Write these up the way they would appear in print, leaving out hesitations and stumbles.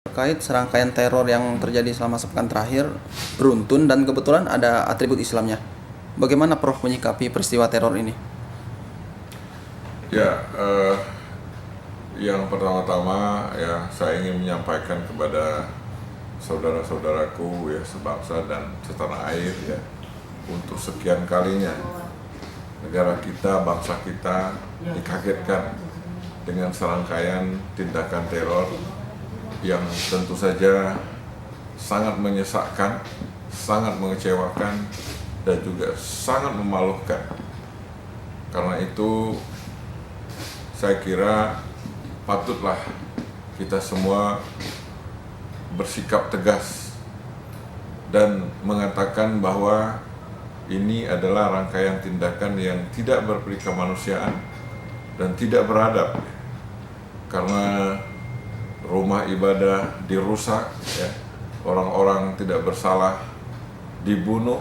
Terkait serangkaian teror yang terjadi selama sepekan terakhir beruntun dan kebetulan ada atribut Islamnya. Bagaimana Prof menyikapi peristiwa teror ini? Ya, yang pertama-tama ya saya ingin menyampaikan kepada saudara-saudaraku ya sebangsa dan setanah air ya, untuk sekian kalinya negara kita, bangsa kita dikagetkan dengan serangkaian tindakan teror yang tentu saja sangat menyesakkan, sangat mengecewakan, dan juga sangat memalukan. Karena itu saya kira patutlah kita semua bersikap tegas dan mengatakan bahwa ini adalah rangkaian tindakan yang tidak berperi kemanusiaan dan tidak beradab, karena rumah ibadah dirusak, ya, orang-orang tidak bersalah dibunuh,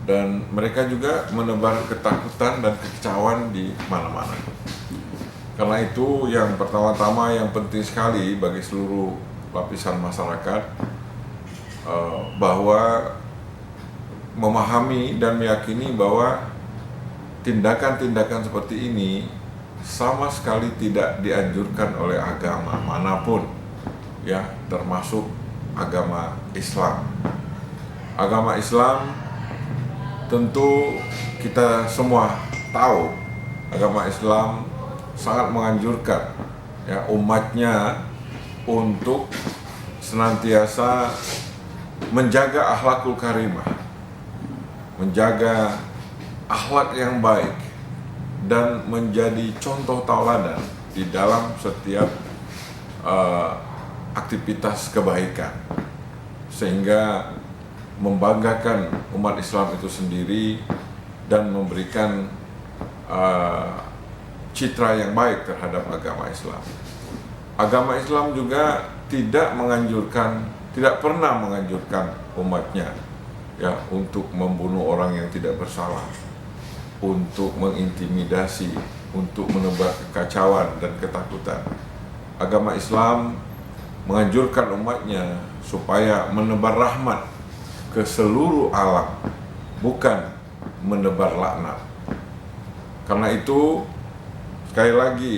dan mereka juga menebar ketakutan dan kekecauan di mana-mana. Karena itu yang pertama-tama yang penting sekali bagi seluruh lapisan masyarakat bahwa memahami dan meyakini bahwa tindakan-tindakan seperti ini sama sekali tidak dianjurkan oleh agama manapun, ya, termasuk agama Islam. Agama Islam tentu kita semua tahu, agama Islam sangat menganjurkan ya umatnya untuk senantiasa menjaga akhlakul karimah, menjaga akhlak yang baik, dan menjadi contoh tauladan di dalam setiap aktivitas kebaikan, sehingga membanggakan umat Islam itu sendiri dan memberikan citra yang baik terhadap agama Islam. Agama Islam juga tidak pernah menganjurkan umatnya ya untuk membunuh orang yang tidak bersalah, untuk mengintimidasi, untuk menebar kekacauan dan ketakutan. Agama Islam menganjurkan umatnya supaya menebar rahmat ke seluruh alam, bukan menebar laknat. Karena itu, sekali lagi,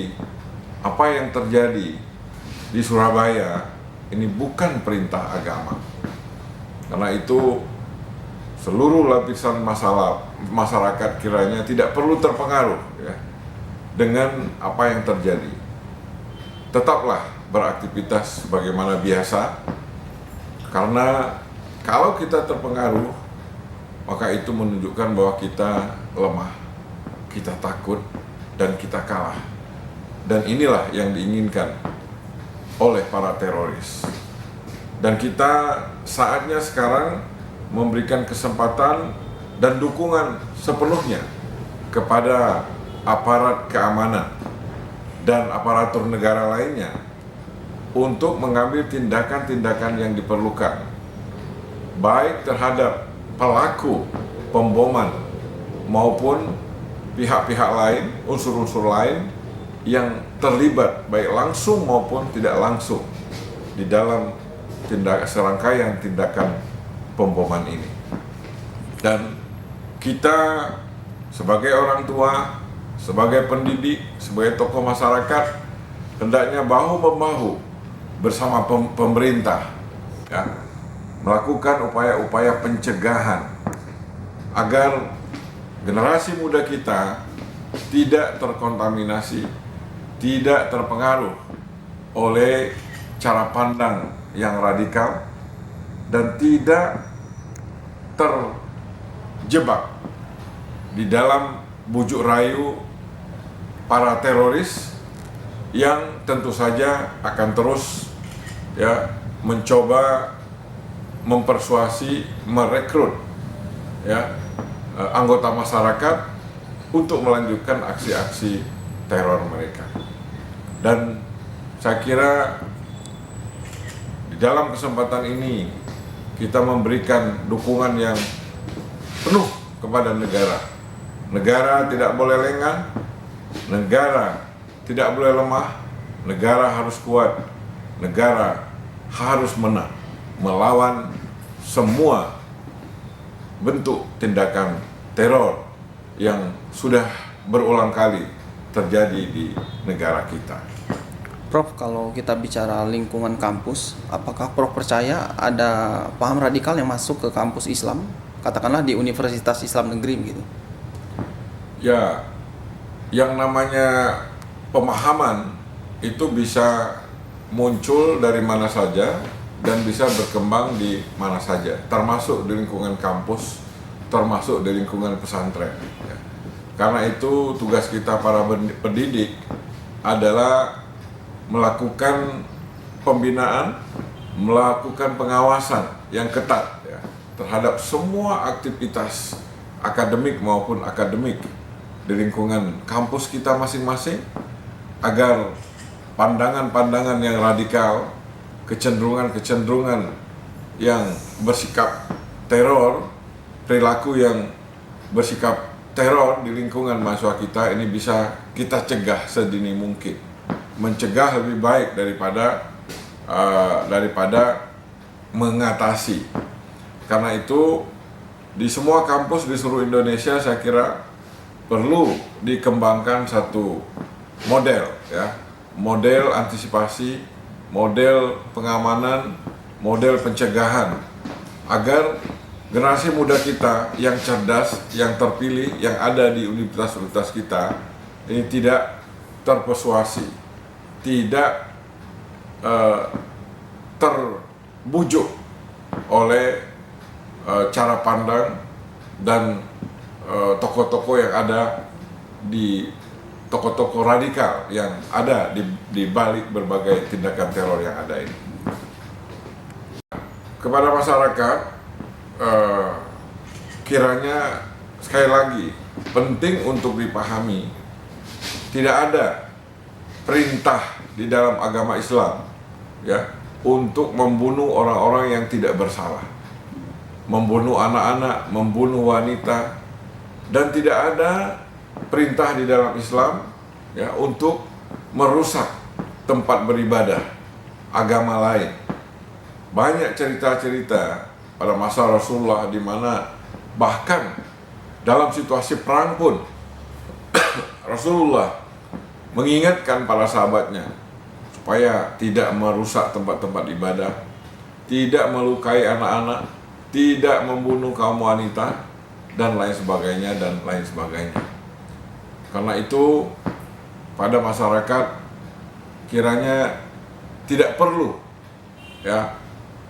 apa yang terjadi di Surabaya ini bukan perintah agama. Karena itu, seluruh lapisan masyarakat kiranya tidak perlu terpengaruh ya, dengan apa yang terjadi. Tetaplah beraktivitas sebagaimana biasa, karena kalau kita terpengaruh, maka itu menunjukkan bahwa kita lemah, kita takut, dan kita kalah. Dan inilah yang diinginkan oleh para teroris. Dan kita saatnya sekarang memberikan kesempatan dan dukungan sepenuhnya kepada aparat keamanan dan aparatur negara lainnya untuk mengambil tindakan-tindakan yang diperlukan, baik terhadap pelaku pemboman maupun pihak-pihak lain, unsur-unsur lain yang terlibat baik langsung maupun tidak langsung di dalam serangkaian tindakan pemboman ini. Dan kita sebagai orang tua, sebagai pendidik, sebagai tokoh masyarakat, hendaknya bahu-membahu bersama pemerintah ya, melakukan upaya-upaya pencegahan agar generasi muda kita tidak terkontaminasi, tidak terpengaruh oleh cara pandang yang radikal, dan tidak terjebak di dalam bujuk rayu para teroris yang tentu saja akan terus ya mencoba mempersuasi, merekrut ya anggota masyarakat untuk melanjutkan aksi-aksi teror mereka. Dan saya kira di dalam kesempatan ini kita memberikan dukungan yang penuh kepada negara. Negara tidak boleh lengah, negara tidak boleh lemah, negara harus kuat, negara harus menang melawan semua bentuk tindakan teror yang sudah berulang kali terjadi di negara kita. Prof, kalau kita bicara lingkungan kampus, apakah Prof percaya ada paham radikal yang masuk ke kampus Islam, katakanlah di Universitas Islam Negeri gitu? Ya, yang namanya pemahaman itu bisa muncul dari mana saja dan bisa berkembang di mana saja, termasuk di lingkungan kampus, termasuk di lingkungan pesantren. Ya. Karena itu tugas kita para pendidik adalah melakukan pembinaan, melakukan pengawasan yang ketat ya, terhadap semua aktivitas akademik maupun akademik di lingkungan kampus kita masing-masing, agar pandangan-pandangan yang radikal, kecenderungan-kecenderungan yang bersikap teror, perilaku yang bersikap teror di lingkungan mahasiswa kita ini bisa kita cegah sedini mungkin. Mencegah lebih baik daripada mengatasi. Karena itu di semua kampus di seluruh Indonesia saya kira perlu dikembangkan satu model ya, model antisipasi, model pengamanan, model pencegahan, agar generasi muda kita yang cerdas, yang terpilih, yang ada di universitas-universitas kita ini tidak terpersuasi, tidak terbujuk oleh cara pandang dan tokoh-tokoh yang ada di tokoh-tokoh radikal yang ada di balik berbagai tindakan teror yang ada ini. Kepada masyarakat, kiranya sekali lagi penting untuk dipahami, tidak ada perintah di dalam agama Islam ya untuk membunuh orang-orang yang tidak bersalah, membunuh anak-anak, membunuh wanita, dan tidak ada perintah di dalam Islam ya untuk merusak tempat beribadah agama lain. Banyak cerita-cerita pada masa Rasulullah di mana bahkan dalam situasi perang pun Rasulullah mengingatkan para sahabatnya supaya tidak merusak tempat-tempat ibadah, tidak melukai anak-anak, tidak membunuh kaum wanita, dan lain sebagainya, dan lain sebagainya. Karena itu pada masyarakat kiranya tidak perlu ya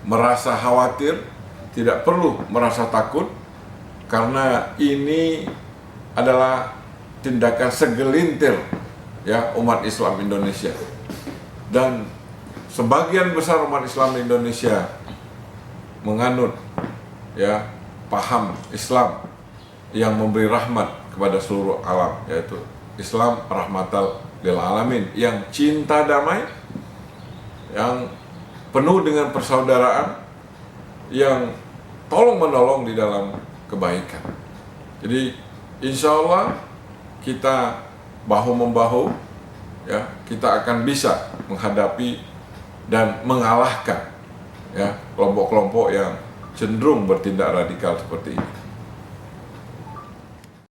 merasa khawatir, tidak perlu merasa takut, karena ini adalah tindakan segelintir ya umat Islam Indonesia. Dan sebagian besar umat Islam Indonesia menganut ya paham Islam yang memberi rahmat kepada seluruh alam, yaitu Islam rahmatal lil alamin, yang cinta damai, yang penuh dengan persaudaraan, yang tolong menolong di dalam kebaikan. Jadi insya Allah kita bahu membahu ya, kita akan bisa menghadapi dan mengalahkan ya kelompok-kelompok yang cenderung bertindak radikal seperti ini.